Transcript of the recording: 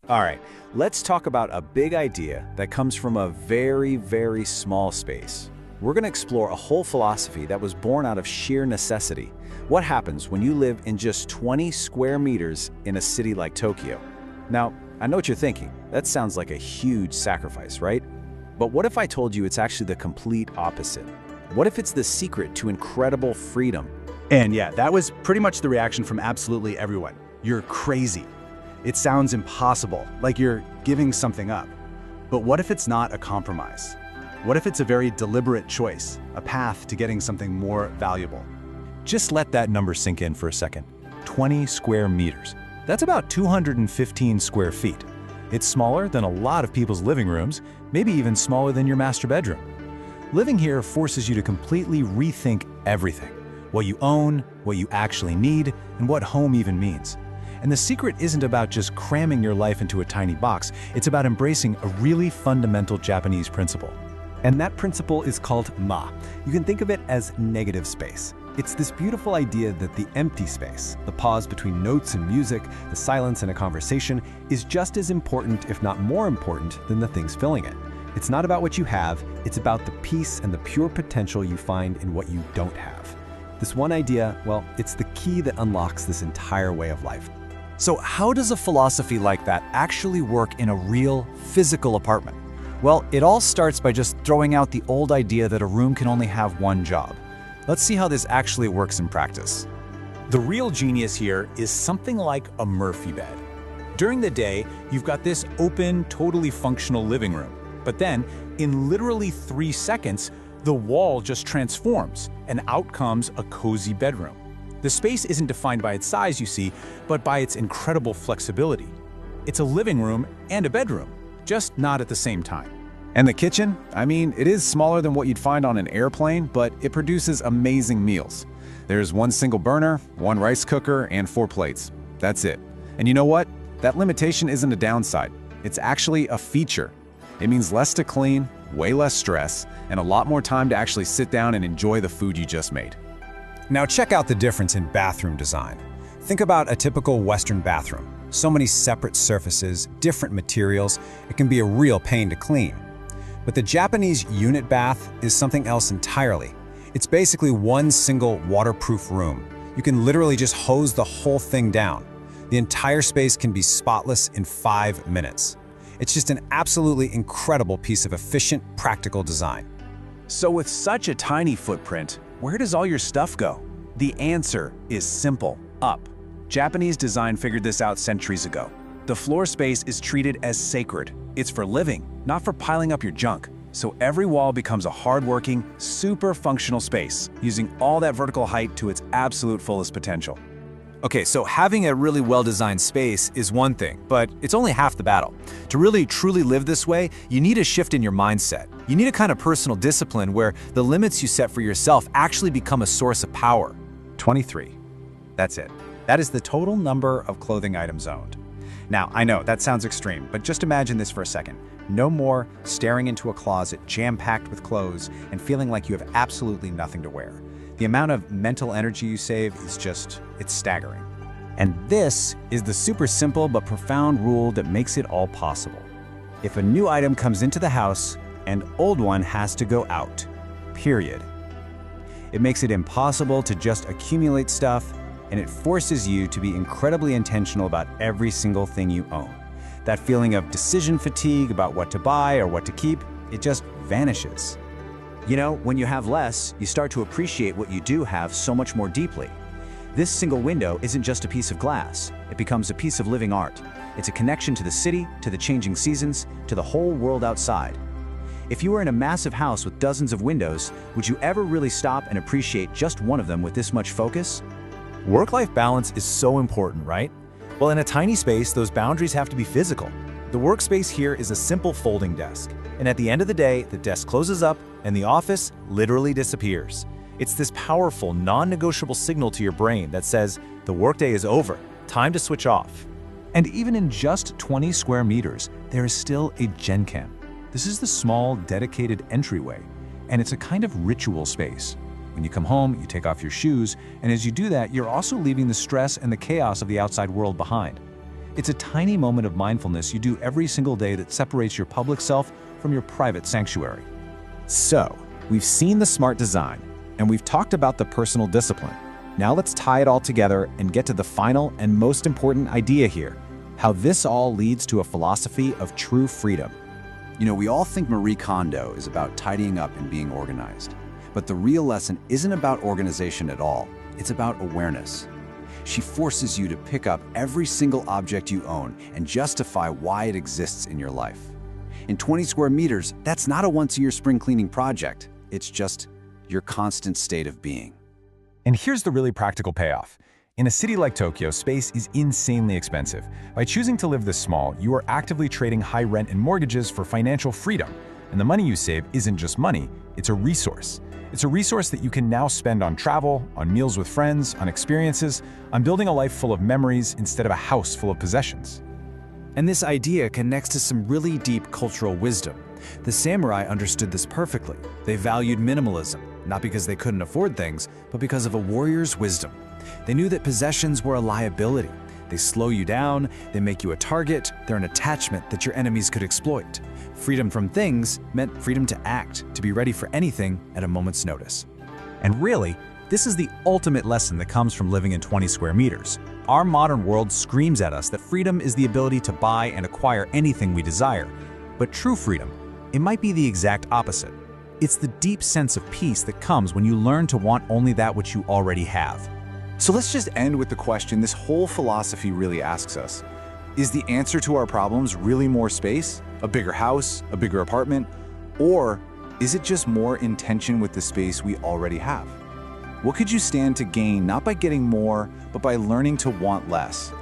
All right, let's talk about a big idea that comes from a very, very small space. We're going to explore a whole philosophy that was born out of sheer necessity. What happens when you live in just 20 square meters in a city like Tokyo? Now, I know what you're thinking. That sounds like a huge sacrifice, right? But what if I told you it's actually the complete opposite? What if it's the secret to incredible freedom? And yeah, that was pretty much the reaction from absolutely everyone. You're crazy. It sounds impossible, like you're giving something up. But what if it's not a compromise? What if it's a very deliberate choice, a path to getting something more valuable? Just let that number sink in for a second. 20 square meters. That's about 215 square feet. It's smaller than a lot of people's living rooms, maybe even smaller than your master bedroom. Living here forces you to completely rethink everything. What you own, what you actually need, and what home even means. And the secret isn't about just cramming your life into a tiny box, it's about embracing a really fundamental Japanese principle. And that principle is called ma. You can think of it as negative space. It's this beautiful idea that the empty space, the pause between notes and music, the silence in a conversation, is just as important, if not more important, than the things filling it. It's not about what you have, it's about the peace and the pure potential you find in what you don't have. This one idea, well, it's the key that unlocks this entire way of life. So how does a philosophy like that actually work in a real, physical apartment? Well, it all starts by just throwing out the old idea that a room can only have one job. Let's see how this actually works in practice. The real genius here is something like a Murphy bed. During the day, you've got this open, totally functional living room. But then, in literally 3 seconds, the wall just transforms, and out comes a cozy bedroom. The space isn't defined by its size, you see, but by its incredible flexibility. It's a living room and a bedroom, just not at the same time. And the kitchen? I mean, it is smaller than what you'd find on an airplane, but it produces amazing meals. There's one single burner, one rice cooker, and 4 plates. That's it. And you know what? That limitation isn't a downside. It's actually a feature. It means less to clean, way less stress, and a lot more time to actually sit down and enjoy the food you just made. Now check out the difference in bathroom design. Think about a typical Western bathroom. So many separate surfaces, different materials, it can be a real pain to clean. But the Japanese unit bath is something else entirely. It's basically one single waterproof room. You can literally just hose the whole thing down. The entire space can be spotless in 5 minutes. It's just an absolutely incredible piece of efficient, practical design. So with such a tiny footprint, where does all your stuff go? The answer is simple: up. Japanese design figured this out centuries ago. The floor space is treated as sacred. It's for living, not for piling up your junk. So every wall becomes a hard-working, super functional space, using all that vertical height to its absolute fullest potential. Okay, so having a really well-designed space is one thing, but it's only half the battle. To really truly live this way, you need a shift in your mindset. You need a kind of personal discipline where the limits you set for yourself actually become a source of power. 23. That's it. That is the total number of clothing items owned. Now, I know that sounds extreme, but just imagine this for a second. No more staring into a closet jam-packed with clothes and feeling like you have absolutely nothing to wear. The amount of mental energy you save is it's staggering. And this is the super simple but profound rule that makes it all possible. If a new item comes into the house, an old one has to go out. Period. It makes it impossible to just accumulate stuff, and it forces you to be incredibly intentional about every single thing you own. That feeling of decision fatigue about what to buy or what to keep, it just vanishes. You know, when you have less, you start to appreciate what you do have so much more deeply. This single window isn't just a piece of glass. It becomes a piece of living art. It's a connection to the city, to the changing seasons, to the whole world outside. If you were in a massive house with dozens of windows, would you ever really stop and appreciate just one of them with this much focus? Work-life balance is so important, right? Well, in a tiny space, those boundaries have to be physical. The workspace here is a simple folding desk. And at the end of the day, the desk closes up and the office literally disappears. It's this powerful, non-negotiable signal to your brain that says, the workday is over, time to switch off. And even in just 20 square meters, there is still a Genkan. This is the small, dedicated entryway, and it's a kind of ritual space. When you come home, you take off your shoes, and as you do that, you're also leaving the stress and the chaos of the outside world behind. It's a tiny moment of mindfulness you do every single day that separates your public self from your private sanctuary. So, we've seen the smart design, and we've talked about the personal discipline. Now let's tie it all together and get to the final and most important idea here, how this all leads to a philosophy of true freedom. You know, we all think Marie Kondo is about tidying up and being organized. But the real lesson isn't about organization at all. It's about awareness. She forces you to pick up every single object you own and justify why it exists in your life. In 20 square meters, that's not a once-a-year spring cleaning project. It's just your constant state of being. And here's the really practical payoff. In a city like Tokyo, space is insanely expensive. By choosing to live this small, you are actively trading high rent and mortgages for financial freedom. And the money you save isn't just money, it's a resource. It's a resource that you can now spend on travel, on meals with friends, on experiences, on building a life full of memories instead of a house full of possessions. And this idea connects to some really deep cultural wisdom. The samurai understood this perfectly. They valued minimalism, not because they couldn't afford things, but because of a warrior's wisdom. They knew that possessions were a liability. They slow you down, they make you a target, they're an attachment that your enemies could exploit. Freedom from things meant freedom to act, to be ready for anything at a moment's notice. And really, this is the ultimate lesson that comes from living in 20 square meters. Our modern world screams at us that freedom is the ability to buy and acquire anything we desire. But true freedom, it might be the exact opposite. It's the deep sense of peace that comes when you learn to want only that which you already have. So let's just end with the question this whole philosophy really asks us. Is the answer to our problems really more space, a bigger house, a bigger apartment, or is it just more intention with the space we already have? What could you stand to gain not by getting more, but by learning to want less?